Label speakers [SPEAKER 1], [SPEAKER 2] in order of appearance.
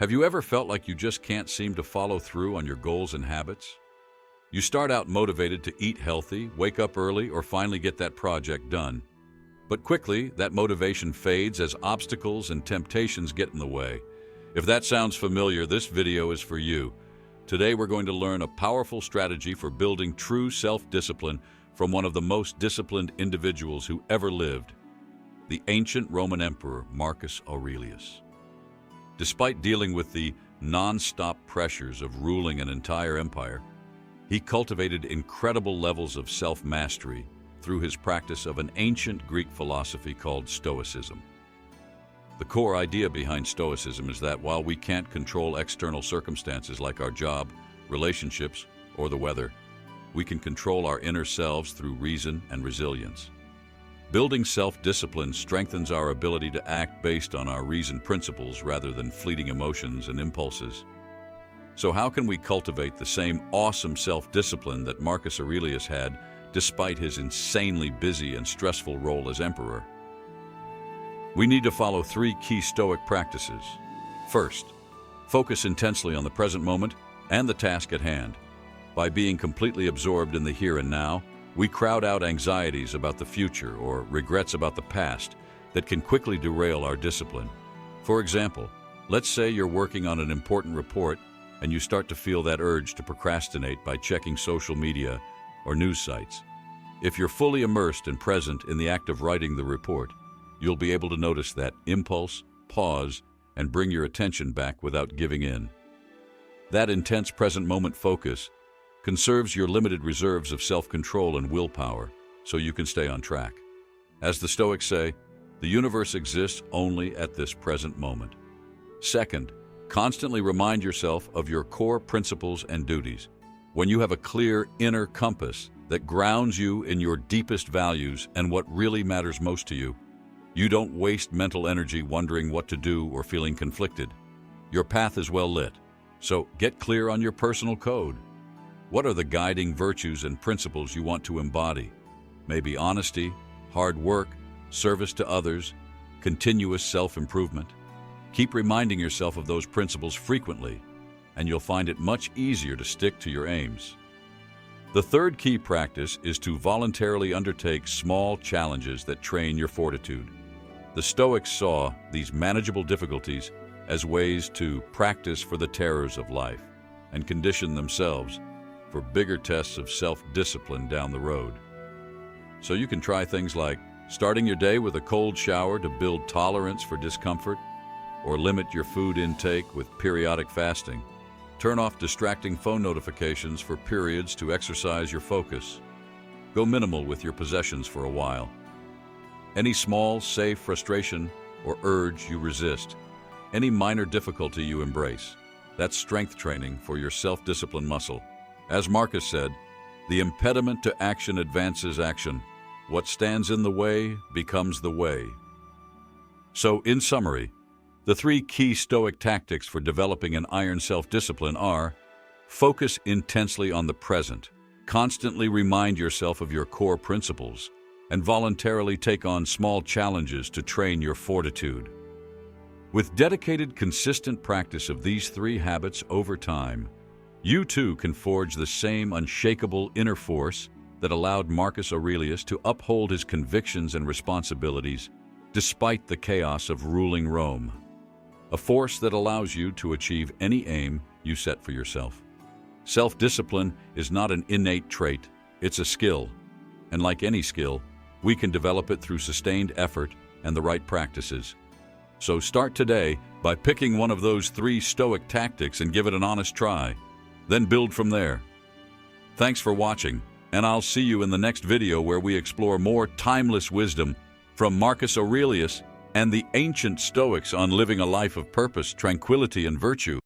[SPEAKER 1] Have you ever felt like you just can't seem to follow through on your goals and habits? You start out motivated to eat healthy, wake up early, or finally get that project done. But quickly, that motivation fades as obstacles and temptations get in the way. If that sounds familiar, this video is for you. Today we're going to learn a powerful strategy for building true self-discipline from one of the most disciplined individuals who ever lived, the ancient Roman Emperor Marcus Aurelius. Despite dealing with the non-stop pressures of ruling an entire empire, he cultivated incredible levels of self-mastery through his practice of an ancient Greek philosophy called Stoicism. The core idea behind Stoicism is that while we can't control external circumstances like our job, relationships, or the weather, we can control our inner selves through reason and resilience. Building self-discipline strengthens our ability to act based on our reasoned principles rather than fleeting emotions and impulses. So how can we cultivate the same awesome self-discipline that Marcus Aurelius had despite his insanely busy and stressful role as emperor? We need to follow 3 key Stoic practices. First, focus intensely on the present moment and the task at hand. By being completely absorbed in the here and now, we crowd out anxieties about the future or regrets about the past that can quickly derail our discipline. For example, let's say you're working on an important report and you start to feel that urge to procrastinate by checking social media or news sites. If you're fully immersed and present in the act of writing the report, you'll be able to notice that impulse, pause, and bring your attention back without giving in. That intense present moment focus conserves your limited reserves of self-control and willpower so you can stay on track. As the Stoics say, the universe exists only at this present moment. Second, constantly remind yourself of your core principles and duties. When you have a clear inner compass that grounds you in your deepest values and what really matters most to you, you don't waste mental energy wondering what to do or feeling conflicted. Your path is well lit, so get clear on your personal code. What are the guiding virtues and principles you want to embody? Maybe honesty, hard work, service to others, continuous self-improvement. Keep reminding yourself of those principles frequently, and you'll find it much easier to stick to your aims. The third key practice is to voluntarily undertake small challenges that train your fortitude. The Stoics saw these manageable difficulties as ways to practice for the terrors of life and condition themselves for bigger tests of self-discipline down the road. So you can try things like starting your day with a cold shower to build tolerance for discomfort, or limit your food intake with periodic fasting. Turn off distracting phone notifications for periods to exercise your focus. Go minimal with your possessions for a while. Any small, safe frustration or urge you resist. Any minor difficulty you embrace. That's strength training for your self-discipline muscle. As Marcus said, the impediment to action advances action. What stands in the way becomes the way. So, in summary, the 3 key Stoic tactics for developing an iron self-discipline are: focus intensely on the present, constantly remind yourself of your core principles, and voluntarily take on small challenges to train your fortitude. With dedicated, consistent practice of these 3 habits over time, you too can forge the same unshakable inner force that allowed Marcus Aurelius to uphold his convictions and responsibilities despite the chaos of ruling Rome. A force that allows you to achieve any aim you set for yourself. Self-discipline is not an innate trait, it's a skill. And like any skill, we can develop it through sustained effort and the right practices. So start today by picking one of those 3 Stoic tactics and give it an honest try. Then build from there. Thanks for watching, and I'll see you in the next video where we explore more timeless wisdom from Marcus Aurelius and the ancient Stoics on living a life of purpose, tranquility, and virtue.